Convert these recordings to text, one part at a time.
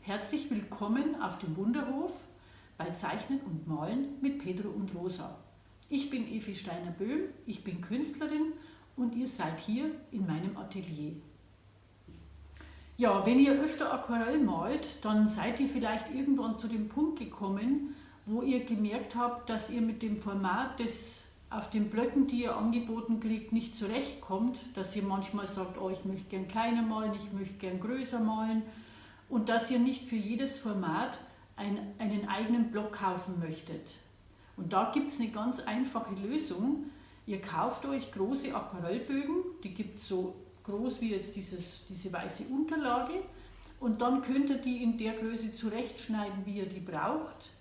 Herzlich willkommen auf dem Wunderhof bei Zeichnen und Malen mit Pedro und Rosa. Ich bin Evi Steiner-Böhm, ich bin Künstlerin und ihr seid hier in meinem Atelier. Ja, wenn ihr öfter Aquarell malt, dann seid ihr vielleicht irgendwann zu dem Punkt gekommen, wo ihr gemerkt habt, dass ihr mit dem Format, das auf den Blöcken, die ihr angeboten kriegt, nicht zurechtkommt, dass ihr manchmal sagt, oh, ich möchte gern kleiner malen, ich möchte gern größer malen und dass ihr nicht für jedes Format einen eigenen Block kaufen möchtet. Und da gibt es eine ganz einfache Lösung. Ihr kauft euch große Aquarellbögen, die gibt es so groß wie jetzt diese weiße Unterlage, und dann könnt ihr die in der Größe zurechtschneiden, wie ihr die braucht.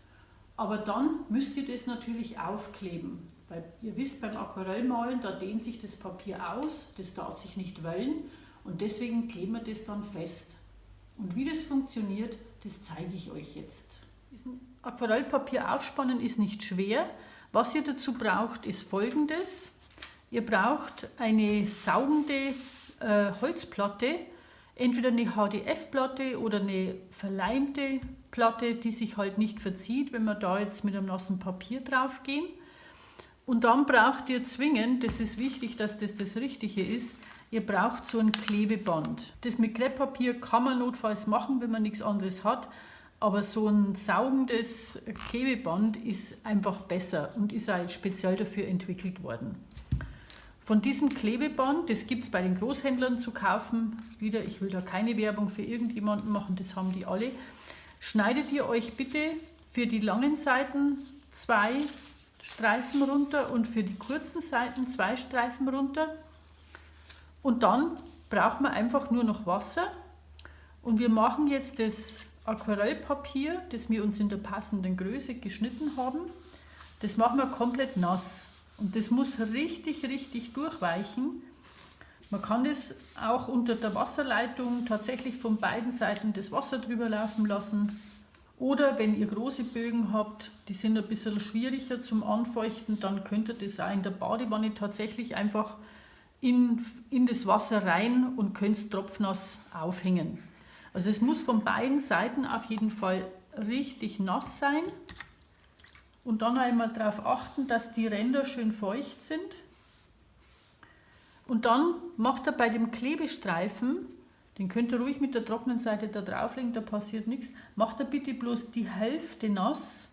Aber dann müsst ihr das natürlich aufkleben, weil ihr wisst, beim Aquarellmalen, da dehnt sich das Papier aus, das darf sich nicht wellen und deswegen kleben wir das dann fest. Und wie das funktioniert, das zeige ich euch jetzt. Diesen Aquarellpapier aufspannen ist nicht schwer. Was ihr dazu braucht, ist Folgendes. Ihr braucht eine saugende Holzplatte, entweder eine HDF-Platte oder eine verleimte Platte, die sich halt nicht verzieht, wenn wir da jetzt mit einem nassen Papier drauf gehen. Und dann braucht ihr zwingend, das ist wichtig, dass das Richtige ist, ihr braucht so ein Klebeband. Das mit Krepppapier kann man notfalls machen, wenn man nichts anderes hat, aber so ein saugendes Klebeband ist einfach besser und ist auch speziell dafür entwickelt worden. Von diesem Klebeband, das gibt es bei den Großhändlern zu kaufen, wieder, ich will da keine Werbung für irgendjemanden machen, das haben die alle, schneidet ihr euch bitte für die langen Seiten 2 Streifen runter und für die kurzen Seiten 2 Streifen runter. Und dann braucht man einfach nur noch Wasser. Und wir machen jetzt das Aquarellpapier, das wir uns in der passenden Größe geschnitten haben, das machen wir komplett nass. Und das muss richtig, richtig durchweichen. Man kann das auch unter der Wasserleitung tatsächlich von beiden Seiten das Wasser drüber laufen lassen. Oder wenn ihr große Bögen habt, die sind ein bisschen schwieriger zum Anfeuchten, dann könnt ihr das auch in der Badewanne tatsächlich einfach in das Wasser rein und könnt es tropfnass aufhängen. Also es muss von beiden Seiten auf jeden Fall richtig nass sein. Und dann einmal darauf achten, dass die Ränder schön feucht sind. Und dann macht ihr bei dem Klebestreifen, den könnt ihr ruhig mit der trockenen Seite da drauflegen, da passiert nichts, macht ihr bitte bloß die Hälfte nass,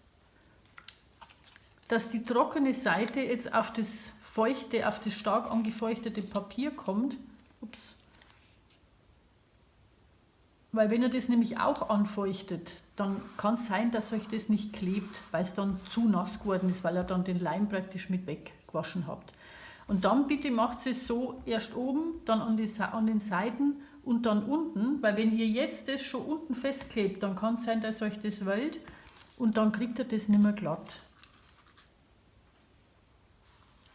dass die trockene Seite jetzt auf das feuchte, auf das stark angefeuchtete Papier kommt. Ups. Weil wenn ihr das nämlich auch anfeuchtet, dann kann es sein, dass euch das nicht klebt, weil es dann zu nass geworden ist, weil ihr dann den Leim praktisch mit weggewaschen habt. Und dann bitte macht es so, erst oben, dann an den Seiten und dann unten, weil wenn ihr jetzt das schon unten festklebt, dann kann es sein, dass euch das wellt und dann kriegt ihr das nicht mehr glatt.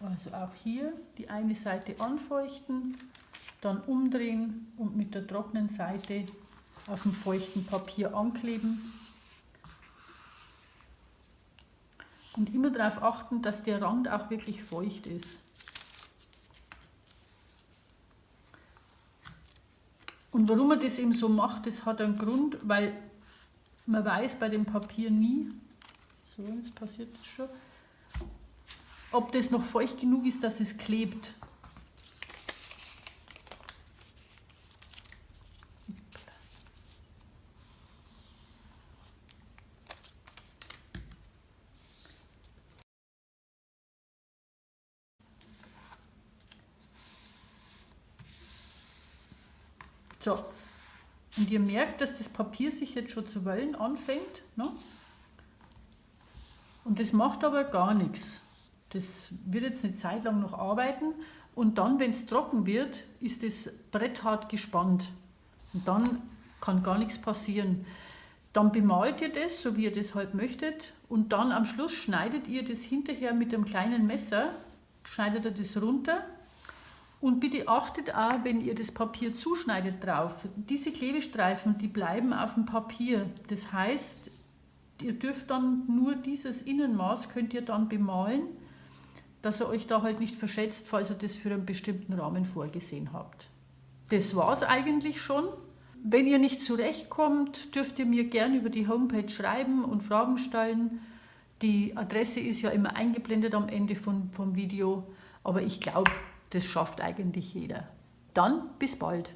Also auch hier die eine Seite anfeuchten, dann umdrehen und mit der trockenen Seite auf dem feuchten Papier ankleben. Und immer darauf achten, dass der Rand auch wirklich feucht ist. Und warum man das eben so macht, das hat einen Grund, weil man weiß bei dem Papier nie, so jetzt passiert es schon, ob das noch feucht genug ist, dass es klebt. So, und ihr merkt, dass das Papier sich jetzt schon zu wellen anfängt, ne? Und das macht aber gar nichts. Das wird jetzt eine Zeit lang noch arbeiten und dann, wenn es trocken wird, ist das bretthart gespannt und dann kann gar nichts passieren. Dann bemalt ihr das, so wie ihr das halt möchtet, und dann am Schluss schneidet ihr das hinterher mit einem kleinen Messer, schneidet ihr das runter. Und bitte achtet auch, wenn ihr das Papier zuschneidet drauf, diese Klebestreifen, die bleiben auf dem Papier. Das heißt, ihr dürft dann nur dieses Innenmaß, könnt ihr dann bemalen, dass ihr euch da halt nicht verschätzt, falls ihr das für einen bestimmten Rahmen vorgesehen habt. Das war es eigentlich schon. Wenn ihr nicht zurechtkommt, dürft ihr mir gerne über die Homepage schreiben und Fragen stellen. Die Adresse ist ja immer eingeblendet am Ende vom Video, aber ich glaube, das schafft eigentlich jeder. Dann bis bald.